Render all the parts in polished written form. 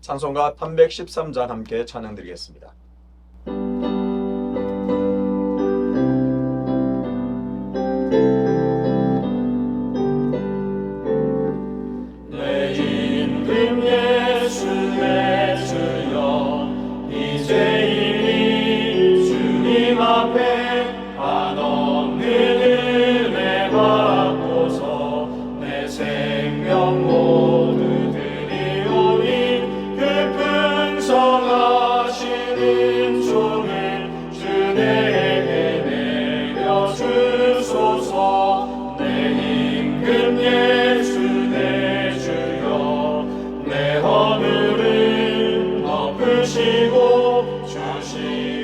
찬송가 313장 함께 찬양드리겠습니다. 내 임금 예수 내 주여 이제이니 주님 앞에 한없는 은혜 받고서 내 생명 모두 드리오니 그 풍성하시는 종을 주 내게 내려주소서. 내 임금 예수 내 주여 내 허물을 덮으시고 주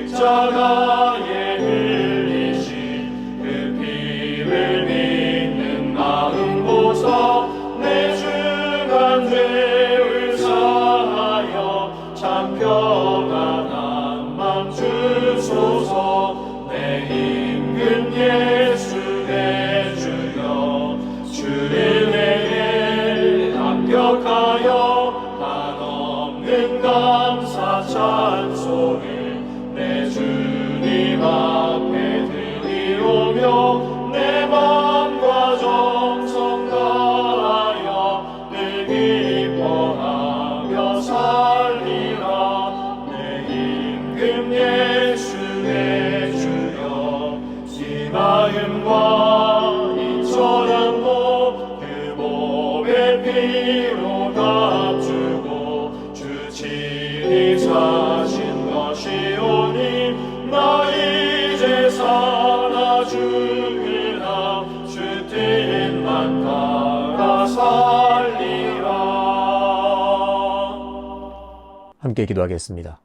십자가에 흘리신 그 피를 믿는 마음 보사 내 중한 죄를 사하여 참 평안한 맘 주소서. 내 임금 예수 내 주여 주를 내게 합격하여 한없는 감사 찬송을 내 주님 앞에 드리오며 내 맘과 정성 다하여 늘 기뻐하며 살리라. 내 임금 예수 내 주여 이 마음과 이처럼 그 몸의 피로 값주고 주 친히 사신 것이오니 나 이제 살아 죽으나 주 뜻만 따라 살리라. 함께 기도하겠습니다.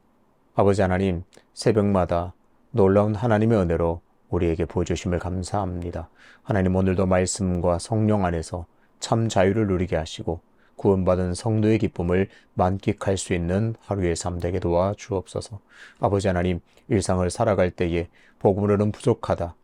아버지 하나님, 새벽마다 놀라운 하나님의 은혜로 우리에게 보여주심을 감사합니다. 하나님, 오늘도 말씀과 성령 안에서 참 자유를 누리게 하시고 구원받은 성도의 기쁨을 만끽할 수 있는 하루의 삶 되게 도와 주옵소서. 아버지 하나님, 일상을 살아갈 때에 복음으로는 부족하다,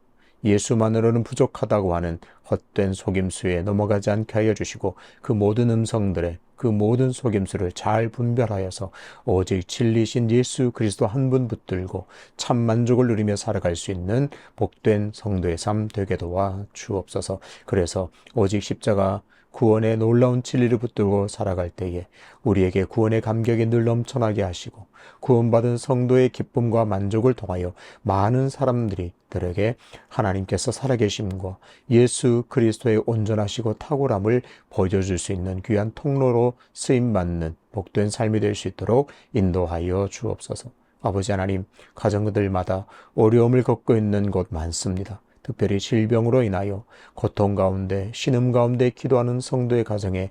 예수만으로는 부족하다고 하는 헛된 속임수에 넘어가지 않게 하여 주시고 그 모든 음성들의 그 모든 속임수를 잘 분별하여서 오직 진리신 예수 그리스도 한 분 붙들고 참 만족을 누리며 살아갈 수 있는 복된 성도의 삶 되게 도와 주옵소서. 그래서 오직 십자가 구원의 놀라운 진리를 붙들고 살아갈 때에 우리에게 구원의 감격이 늘 넘쳐나게 하시고 구원받은 성도의 기쁨과 만족을 통하여 많은 사람들에게 하나님께서 살아계심과 예수 그리스도의 온전하시고 탁월함을 보여줄 수 있는 귀한 통로로 쓰임받는 복된 삶이 될 수 있도록 인도하여 주옵소서. 아버지 하나님, 가정들마다 어려움을 겪고 있는 곳 많습니다. 특별히 질병으로 인하여 고통 가운데 신음 가운데 기도하는 성도의 가정에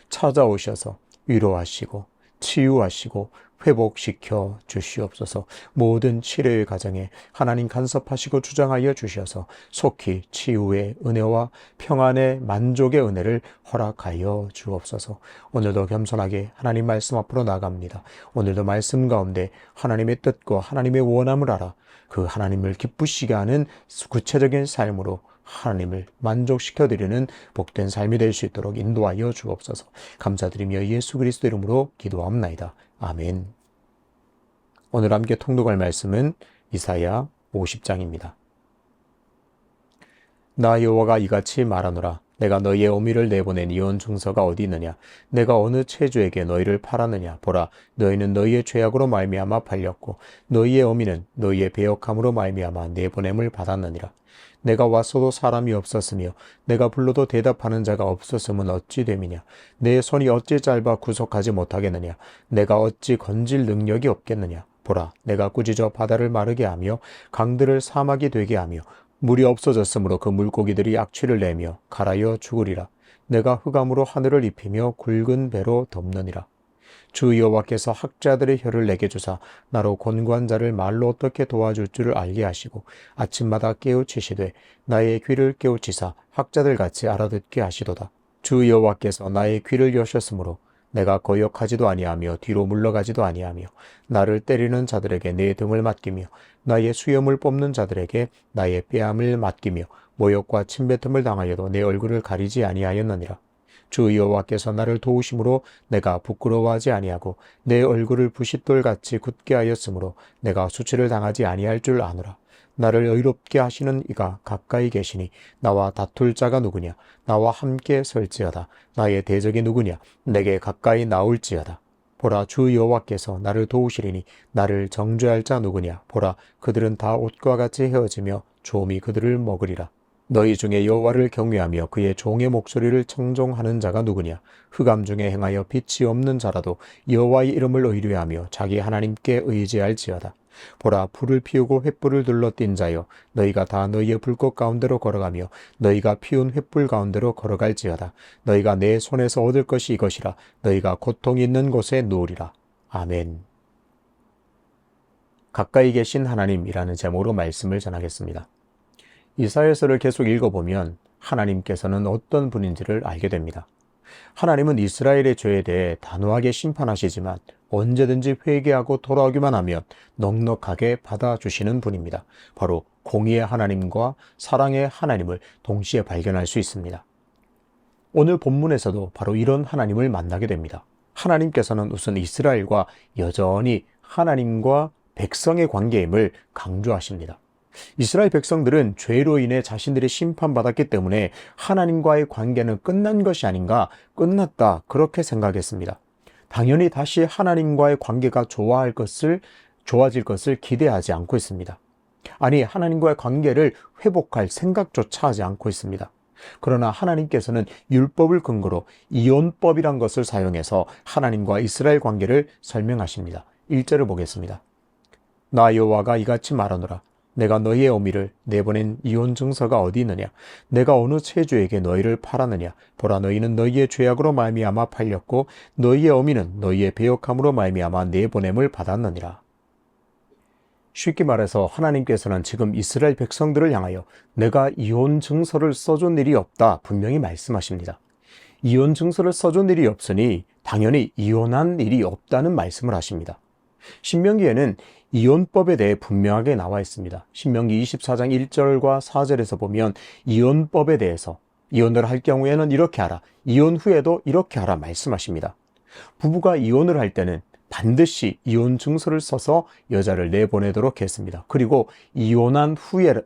찾아오셔서 위로하시고 치유하시고 회복시켜 주시옵소서. 모든 치료의 과정에 하나님 간섭하시고 주장하여 주셔서 속히 치유의 은혜와 평안의 만족의 은혜를 허락하여 주옵소서. 오늘도 겸손하게 하나님 말씀 앞으로 나갑니다. 오늘도 말씀 가운데 하나님의 뜻과 하나님의 원함을 알아 그 하나님을 기쁘시게 하는 구체적인 삶으로 하나님을 만족시켜드리는 복된 삶이 될 수 있도록 인도하여 주옵소서. 감사드리며 예수 그리스도 이름으로 기도합나이다. 아멘. 오늘 함께 통독할 말씀은 이사야 50장입니다. 나 여호와가 이같이 말하노라. 내가 너희의 어미를 내보낸 이혼 증서가 어디 있느냐? 내가 어느 체주에게 너희를 팔았느냐? 보라, 너희는 너희의 죄악으로 말미암아 팔렸고 너희의 어미는 너희의 배역함으로 말미암아 내보냄을 받았느니라. 내가 왔어도 사람이 없었으며 내가 불러도 대답하는 자가 없었음은 어찌 됨이냐? 내 손이 어찌 짧아 구속하지 못하겠느냐? 내가 어찌 건질 능력이 없겠느냐? 보라, 내가 꾸짖어 바다를 마르게 하며 강들을 사막이 되게 하며 물이 없어졌으므로 그 물고기들이 악취를 내며 갈아여 죽으리라. 내가 흑암으로 하늘을 입히며 굵은 배로 덮느니라. 주 여호와께서 학자들의 혀를 내게 주사 나로 권고한 자를 말로 어떻게 도와줄 줄을 알게 하시고 아침마다 깨우치시되 나의 귀를 깨우치사 학자들같이 알아듣게 하시도다. 주 여호와께서 나의 귀를 여셨으므로 내가 거역하지도 아니하며 뒤로 물러가지도 아니하며 나를 때리는 자들에게 내 등을 맡기며 나의 수염을 뽑는 자들에게 나의 뺨을 맡기며 모욕과 침뱉음을 당하여도 내 얼굴을 가리지 아니하였느니라. 주 여호와께서 나를 도우심으로 내가 부끄러워하지 아니하고 내 얼굴을 부싯돌같이 굳게 하였으므로 내가 수치를 당하지 아니할 줄 아노라. 나를 의롭게 하시는 이가 가까이 계시니 나와 다툴 자가 누구냐? 나와 함께 설지어다. 나의 대적이 누구냐? 내게 가까이 나올지어다. 보라, 주 여호와께서 나를 도우시리니 나를 정죄할 자 누구냐? 보라, 그들은 다 옷과 같이 헤어지며 조음이 그들을 먹으리라. 너희 중에 여호와를 경외하며 그의 종의 목소리를 청종하는 자가 누구냐? 흑암 중에 행하여 빛이 없는 자라도 여호와의 이름을 의뢰하며 자기 하나님께 의지할지어다. 보라, 불을 피우고 횃불을 둘러띈 자여, 너희가 다 너희의 불꽃 가운데로 걸어가며 너희가 피운 횃불 가운데로 걸어갈지어다. 너희가 내 손에서 얻을 것이 이것이라. 너희가 고통이 있는 곳에 누우리라. 아멘. 가까이 계신 하나님이라는 제목으로 말씀을 전하겠습니다. 이사야서를 계속 읽어보면 하나님께서는 어떤 분인지를 알게 됩니다. 하나님은 이스라엘의 죄에 대해 단호하게 심판하시지만 언제든지 회개하고 돌아오기만 하면 넉넉하게 받아주시는 분입니다. 바로 공의의 하나님과 사랑의 하나님을 동시에 발견할 수 있습니다. 오늘 본문에서도 바로 이런 하나님을 만나게 됩니다. 하나님께서는 우선 이스라엘과 여전히 하나님과 백성의 관계임을 강조하십니다. 이스라엘 백성들은 죄로 인해 자신들이 심판받았기 때문에 하나님과의 관계는 끝난 것이 아닌가, 끝났다, 그렇게 생각했습니다. 당연히 다시 하나님과의 관계가 좋아질 것을 기대하지 않고 있습니다. 아니, 하나님과의 관계를 회복할 생각조차 하지 않고 있습니다. 그러나 하나님께서는 율법을 근거로 이혼법이란 것을 사용해서 하나님과 이스라엘 관계를 설명하십니다. 1절을 보겠습니다. 나 여호와가 이같이 말하노라. 내가 너희의 어미를 내보낸 이혼 증서가 어디 있느냐? 내가 어느 체주에게 너희를 팔았느냐? 보라, 너희는 너희의 죄악으로 말미암아 팔렸고 너희의 어미는 너희의 배역함으로 말미암아 내보냄을 받았느니라. 쉽게 말해서 하나님께서는 지금 이스라엘 백성들을 향하여 내가 이혼 증서를 써준 일이 없다 분명히 말씀하십니다. 이혼 증서를 써준 일이 없으니 당연히 이혼한 일이 없다는 말씀을 하십니다. 신명기에는 이혼법에 대해 분명하게 나와 있습니다. 신명기 24장 1절과 4절에서 보면 이혼법에 대해서 이혼을 할 경우에는 이렇게 하라, 이혼 후에도 이렇게 하라 말씀하십니다. 부부가 이혼을 할 때는 반드시 이혼 증서를 써서 여자를 내보내도록 했습니다. 그리고 이혼한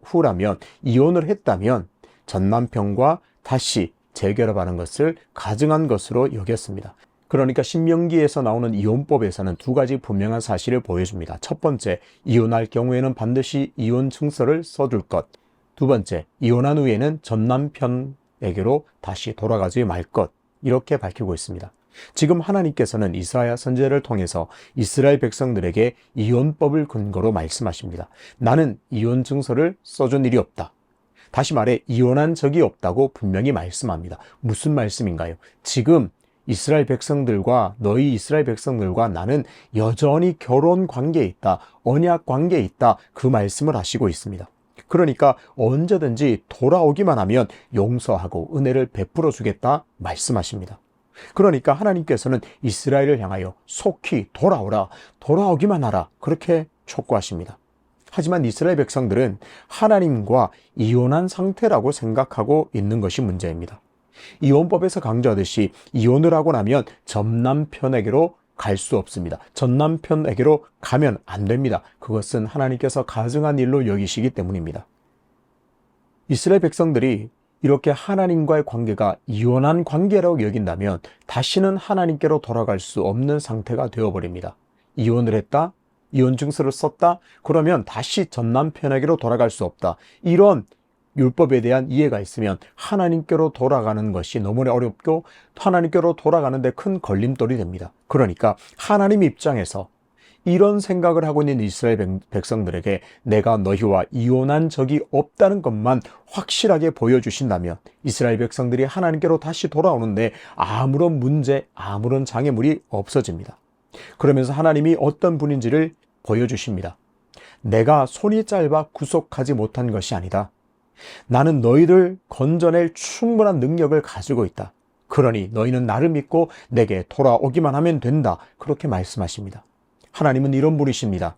후라면, 이혼을 했다면 전남편과 다시 재결합하는 것을 가증한 것으로 여겼습니다. 그러니까 신명기에서 나오는 이혼법에서는 두 가지 분명한 사실을 보여줍니다. 첫 번째, 이혼할 경우에는 반드시 이혼 증서를 써줄 것. 두 번째, 이혼한 후에는 전남편에게로 다시 돌아가지 말 것. 이렇게 밝히고 있습니다. 지금 하나님께서는 이사야 선지자를 통해서 이스라엘 백성들에게 이혼법을 근거로 말씀하십니다. 나는 이혼 증서를 써준 일이 없다. 다시 말해 이혼한 적이 없다고 분명히 말씀합니다. 무슨 말씀인가요? 지금 이스라엘 백성들과 너희 이스라엘 백성들과 나는 여전히 결혼 관계에 있다, 언약 관계에 있다, 그 말씀을 하시고 있습니다. 그러니까 언제든지 돌아오기만 하면 용서하고 은혜를 베풀어 주겠다 말씀하십니다. 그러니까 하나님께서는 이스라엘을 향하여 속히 돌아오라, 돌아오기만 하라, 그렇게 촉구하십니다. 하지만 이스라엘 백성들은 하나님과 이혼한 상태라고 생각하고 있는 것이 문제입니다. 이혼법에서 강조하듯이 이혼을 하고 나면 전남편에게로 갈 수 없습니다. 전남편에게로 가면 안 됩니다. 그것은 하나님께서 가증한 일로 여기시기 때문입니다. 이스라엘 백성들이 이렇게 하나님과의 관계가 이혼한 관계라고 여긴다면 다시는 하나님께로 돌아갈 수 없는 상태가 되어버립니다. 이혼을 했다? 이혼 증서를 썼다? 그러면 다시 전남편에게로 돌아갈 수 없다. 이런 율법에 대한 이해가 있으면 하나님께로 돌아가는 것이 너무나 어렵고 하나님께로 돌아가는데 큰 걸림돌이 됩니다. 그러니까 하나님 입장에서 이런 생각을 하고 있는 이스라엘 백성들에게 내가 너희와 이혼한 적이 없다는 것만 확실하게 보여주신다면 이스라엘 백성들이 하나님께로 다시 돌아오는데 아무런 문제, 아무런 장애물이 없어집니다. 그러면서 하나님이 어떤 분인지를 보여주십니다. 내가 손이 짧아 구속하지 못한 것이 아니다. 나는 너희를 건져낼 충분한 능력을 가지고 있다. 그러니 너희는 나를 믿고 내게 돌아오기만 하면 된다. 그렇게 말씀하십니다. 하나님은 이런 분이십니다.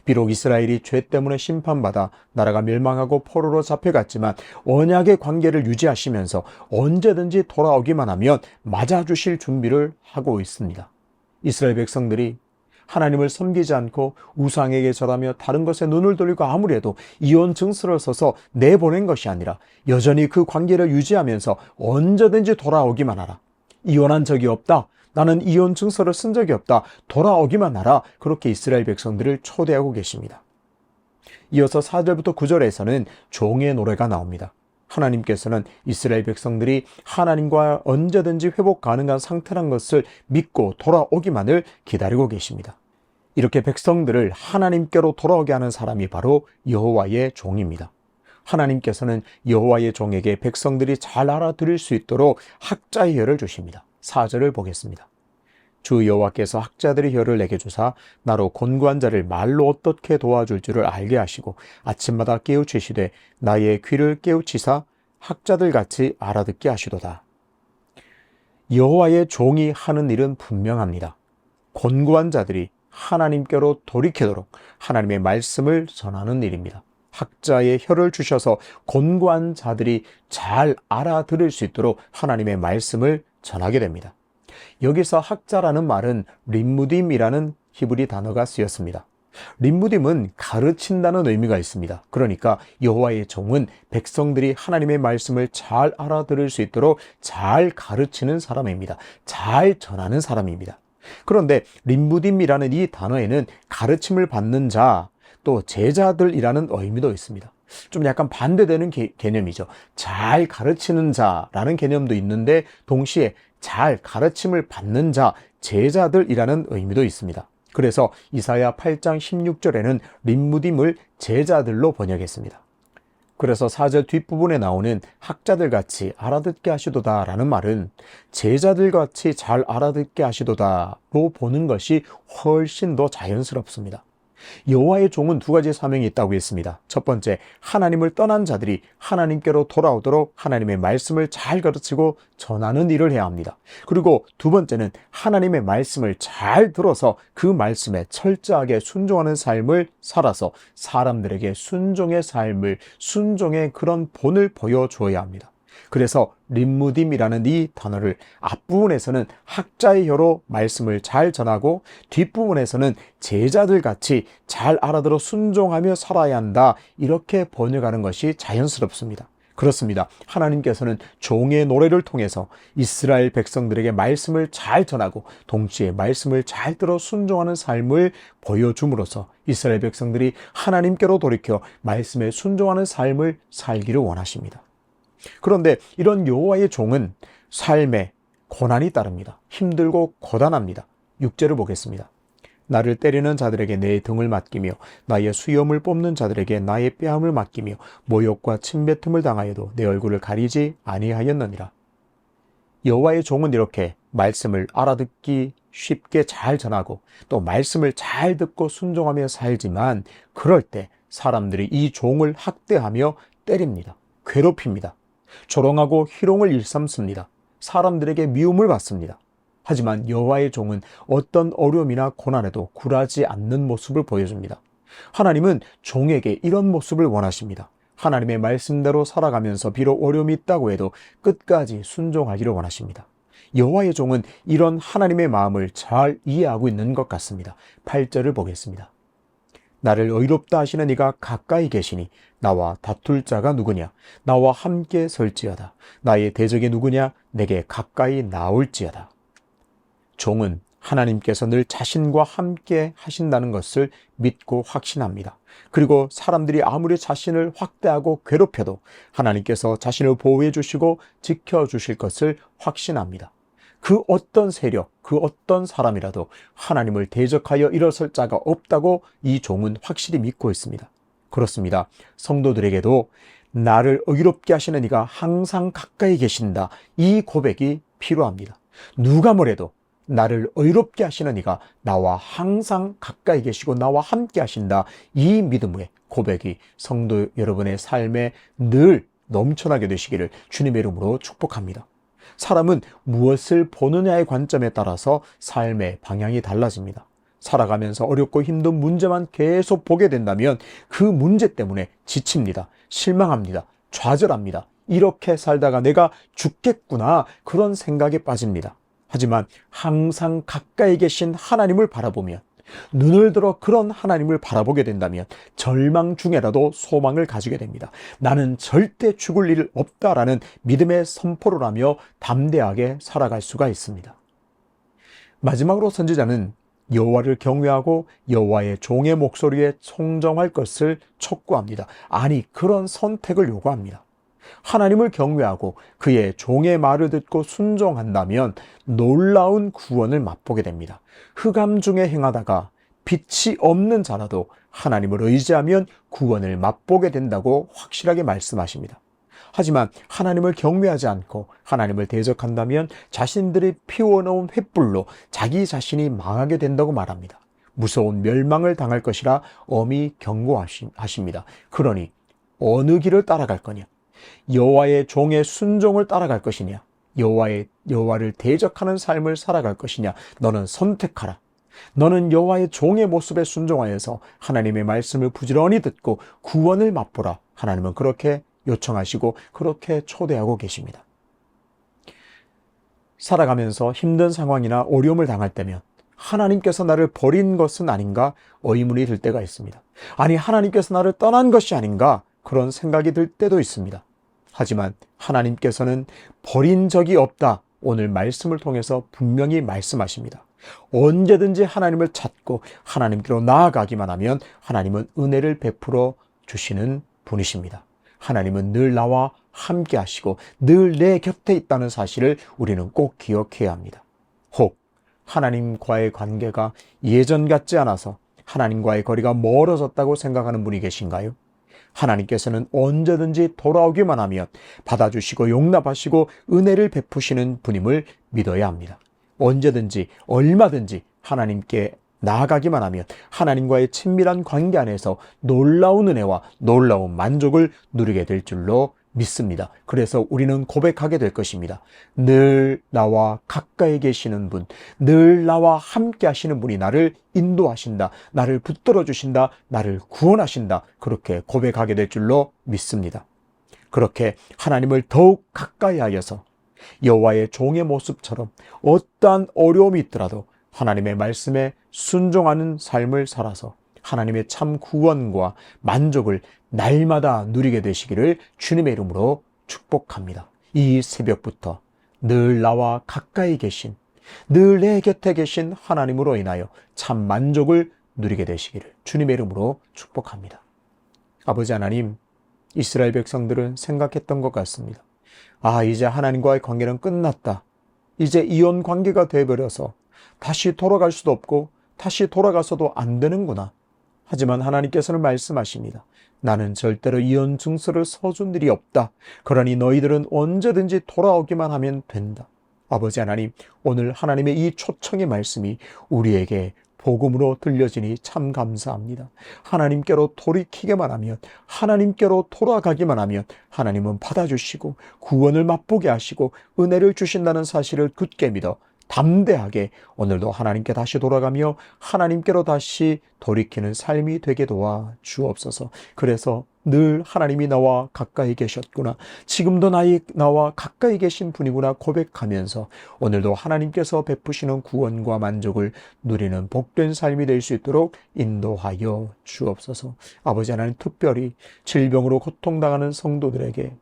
비록 이스라엘이 죄 때문에 심판받아 나라가 멸망하고 포로로 잡혀갔지만 언약의 관계를 유지하시면서 언제든지 돌아오기만 하면 맞아주실 준비를 하고 있습니다. 이스라엘 백성들이 하나님을 섬기지 않고 우상에게 절하며 다른 것에 눈을 돌리고 아무리 해도 이혼 증서를 써서 내보낸 것이 아니라 여전히 그 관계를 유지하면서 언제든지 돌아오기만 하라. 이혼한 적이 없다. 나는 이혼 증서를 쓴 적이 없다. 돌아오기만 하라. 그렇게 이스라엘 백성들을 초대하고 계십니다. 이어서 4절부터 9절에서는 종의 노래가 나옵니다. 하나님께서는 이스라엘 백성들이 하나님과 언제든지 회복 가능한 상태란 것을 믿고 돌아오기만을 기다리고 계십니다. 이렇게 백성들을 하나님께로 돌아오게 하는 사람이 바로 여호와의 종입니다. 하나님께서는 여호와의 종에게 백성들이 잘 알아들을 수 있도록 학자의 혀를 주십니다. 4절을 보겠습니다. 주 여호와께서 학자들의 혀를 내게 주사 나로 곤고한 자를 말로 어떻게 도와줄 줄을 알게 하시고 아침마다 깨우치시되 나의 귀를 깨우치사 학자들 같이 알아듣게 하시도다. 여호와의 종이 하는 일은 분명합니다. 곤고한 자들이 하나님께로 돌이키도록 하나님의 말씀을 전하는 일입니다. 학자의 혀를 주셔서 곤고한 자들이 잘 알아들을 수 있도록 하나님의 말씀을 전하게 됩니다. 여기서 학자라는 말은 림무딤이라는 히브리 단어가 쓰였습니다. 림무딤은 가르친다는 의미가 있습니다. 그러니까 여호와의 종은 백성들이 하나님의 말씀을 잘 알아들을 수 있도록 잘 가르치는 사람입니다. 잘 전하는 사람입니다. 그런데 림무딤이라는 이 단어에는 가르침을 받는 자, 또 제자들이라는 의미도 있습니다. 좀 약간 반대되는 개념이죠. 잘 가르치는 자라는 개념도 있는데 동시에 잘 가르침을 받는 자, 제자들이라는 의미도 있습니다. 그래서 이사야 8장 16절에는 림무딤을 제자들로 번역했습니다. 그래서 4절 뒷부분에 나오는 학자들같이 알아듣게 하시도다 라는 말은 제자들같이 잘 알아듣게 하시도다로 보는 것이 훨씬 더 자연스럽습니다. 여호와의 종은 두 가지 사명이 있다고 했습니다. 첫 번째, 하나님을 떠난 자들이 하나님께로 돌아오도록 하나님의 말씀을 잘 가르치고 전하는 일을 해야 합니다. 그리고 두 번째는 하나님의 말씀을 잘 들어서 그 말씀에 철저하게 순종하는 삶을 살아서 사람들에게 순종의 삶을, 순종의 그런 본을 보여줘야 합니다. 그래서 림무딤이라는 이 단어를 앞부분에서는 학자의 혀로 말씀을 잘 전하고 뒷부분에서는 제자들같이 잘 알아들어 순종하며 살아야 한다, 이렇게 번역하는 것이 자연스럽습니다. 그렇습니다. 하나님께서는 종의 노래를 통해서 이스라엘 백성들에게 말씀을 잘 전하고 동시에 말씀을 잘 들어 순종하는 삶을 보여줌으로써 이스라엘 백성들이 하나님께로 돌이켜 말씀에 순종하는 삶을 살기를 원하십니다. 그런데 이런 여호와의 종은 삶에 고난이 따릅니다. 힘들고 고단합니다. 6절을 보겠습니다. 나를 때리는 자들에게 내 등을 맡기며 나의 수염을 뽑는 자들에게 나의 뺨을 맡기며 모욕과 침뱉음을 당하여도 내 얼굴을 가리지 아니하였느니라. 여호와의 종은 이렇게 말씀을 알아듣기 쉽게 잘 전하고 또 말씀을 잘 듣고 순종하며 살지만 그럴 때 사람들이 이 종을 학대하며 때립니다. 괴롭힙니다. 조롱하고 희롱을 일삼습니다. 사람들에게 미움을 받습니다. 하지만 여호와의 종은 어떤 어려움이나 고난에도 굴하지 않는 모습을 보여줍니다. 하나님은 종에게 이런 모습을 원하십니다. 하나님의 말씀대로 살아가면서 비록 어려움이 있다고 해도 끝까지 순종하기를 원하십니다. 여호와의 종은 이런 하나님의 마음을 잘 이해하고 있는 것 같습니다. 8절을 보겠습니다. 나를 의롭다 하시는 이가 가까이 계시니 나와 다툴 자가 누구냐? 나와 함께 설지어다. 나의 대적이 누구냐? 내게 가까이 나올지어다. 종은 하나님께서 늘 자신과 함께 하신다는 것을 믿고 확신합니다. 그리고 사람들이 아무리 자신을 확대하고 괴롭혀도 하나님께서 자신을 보호해 주시고 지켜주실 것을 확신합니다. 그 어떤 세력, 그 어떤 사람이라도 하나님을 대적하여 일어설 자가 없다고 이 종은 확실히 믿고 있습니다. 그렇습니다. 성도들에게도 나를 의롭게 하시는 이가 항상 가까이 계신다, 이 고백이 필요합니다. 누가 뭐래도 나를 의롭게 하시는 이가 나와 항상 가까이 계시고 나와 함께 하신다, 이 믿음의 고백이 성도 여러분의 삶에 늘 넘쳐나게 되시기를 주님의 이름으로 축복합니다. 사람은 무엇을 보느냐의 관점에 따라서 삶의 방향이 달라집니다. 살아가면서 어렵고 힘든 문제만 계속 보게 된다면 그 문제 때문에 지칩니다. 실망합니다. 좌절합니다. 이렇게 살다가 내가 죽겠구나, 그런 생각에 빠집니다. 하지만 항상 가까이 계신 하나님을 바라보면, 눈을 들어 그런 하나님을 바라보게 된다면 절망 중에라도 소망을 가지게 됩니다. 나는 절대 죽을 일 없다라는 믿음의 선포를 하며 담대하게 살아갈 수가 있습니다. 마지막으로 선지자는 여호와를 경외하고 여호와의 종의 목소리에 청정할 것을 촉구합니다. 아니, 그런 선택을 요구합니다. 하나님을 경외하고 그의 종의 말을 듣고 순종한다면 놀라운 구원을 맛보게 됩니다. 흑암 중에 행하다가 빛이 없는 자라도 하나님을 의지하면 구원을 맛보게 된다고 확실하게 말씀하십니다. 하지만 하나님을 경외하지 않고 하나님을 대적한다면 자신들이 피워놓은 횃불로 자기 자신이 망하게 된다고 말합니다. 무서운 멸망을 당할 것이라 엄히 경고하십니다. 그러니 어느 길을 따라갈 거냐? 여호와의 종의 순종을 따라갈 것이냐? 여호와를 대적하는 삶을 살아갈 것이냐? 너는 선택하라. 너는 여호와의 종의 모습에 순종하여서 하나님의 말씀을 부지런히 듣고 구원을 맛보라. 하나님은 그렇게 요청하시고 그렇게 초대하고 계십니다. 살아가면서 힘든 상황이나 어려움을 당할 때면 하나님께서 나를 버린 것은 아닌가 의문이 들 때가 있습니다. 아니, 하나님께서 나를 떠난 것이 아닌가 그런 생각이 들 때도 있습니다. 하지만 하나님께서는 버린 적이 없다. 오늘 말씀을 통해서 분명히 말씀하십니다. 언제든지 하나님을 찾고 하나님께로 나아가기만 하면 하나님은 은혜를 베풀어 주시는 분이십니다. 하나님은 늘 나와 함께 하시고 늘 내 곁에 있다는 사실을 우리는 꼭 기억해야 합니다. 혹 하나님과의 관계가 예전 같지 않아서 하나님과의 거리가 멀어졌다고 생각하는 분이 계신가요? 하나님께서는 언제든지 돌아오기만 하면 받아주시고 용납하시고 은혜를 베푸시는 분임을 믿어야 합니다. 언제든지 얼마든지 하나님께 나아가기만 하면 하나님과의 친밀한 관계 안에서 놀라운 은혜와 놀라운 만족을 누리게 될 줄로 믿습니다. 그래서 우리는 고백하게 될 것입니다. 늘 나와 가까이 계시는 분, 늘 나와 함께 하시는 분이 나를 인도하신다, 나를 붙들어 주신다, 나를 구원하신다, 그렇게 고백하게 될 줄로 믿습니다. 그렇게 하나님을 더욱 가까이 하여서 여호와의 종의 모습처럼 어떠한 어려움이 있더라도 하나님의 말씀에 순종하는 삶을 살아서 하나님의 참 구원과 만족을 날마다 누리게 되시기를 주님의 이름으로 축복합니다. 이 새벽부터 늘 나와 가까이 계신, 늘 내 곁에 계신 하나님으로 인하여 참 만족을 누리게 되시기를 주님의 이름으로 축복합니다. 아버지 하나님, 이스라엘 백성들은 생각했던 것 같습니다. 아, 이제 하나님과의 관계는 끝났다. 이제 이혼 관계가 되어버려서 다시 돌아갈 수도 없고 다시 돌아가서도 안 되는구나. 하지만 하나님께서는 말씀하십니다. 나는 절대로 이혼 증서를 써준 일이 없다. 그러니 너희들은 언제든지 돌아오기만 하면 된다. 아버지 하나님, 오늘 하나님의 이 초청의 말씀이 우리에게 복음으로 들려지니 참 감사합니다. 하나님께로 돌이키기만 하면, 하나님께로 돌아가기만 하면 하나님은 받아주시고 구원을 맛보게 하시고 은혜를 주신다는 사실을 굳게 믿어 담대하게 오늘도 하나님께 다시 돌아가며 하나님께로 다시 돌이키는 삶이 되게 도와 주옵소서. 그래서 늘 하나님이 나와 가까이 계셨구나, 지금도 나와 가까이 계신 분이구나 고백하면서 오늘도 하나님께서 베푸시는 구원과 만족을 누리는 복된 삶이 될 수 있도록 인도하여 주옵소서. 아버지 하나님, 특별히 질병으로 고통당하는 성도들에게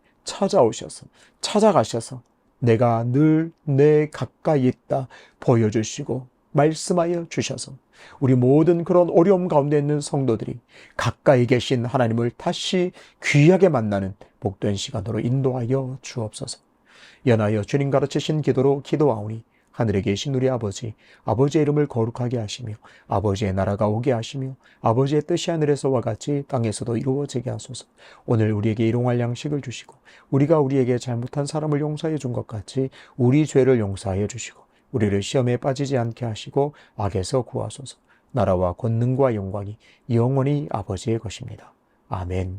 찾아가셔서 내가 늘 내 가까이 있다 보여주시고 말씀하여 주셔서 우리 모든 그런 어려움 가운데 있는 성도들이 가까이 계신 하나님을 다시 귀하게 만나는 복된 시간으로 인도하여 주옵소서. 연하여 주님 가르치신 기도로 기도하오니 하늘에 계신 우리 아버지, 아버지의 이름을 거룩하게 하시며 아버지의 나라가 오게 하시며 아버지의 뜻이 하늘에서와 같이 땅에서도 이루어지게 하소서. 오늘 우리에게 일용할 양식을 주시고 우리가 우리에게 잘못한 사람을 용서해 준 것 같이 우리 죄를 용서하여 주시고 우리를 시험에 빠지지 않게 하시고 악에서 구하소서. 나라와 권능과 영광이 영원히 아버지의 것입니다. 아멘.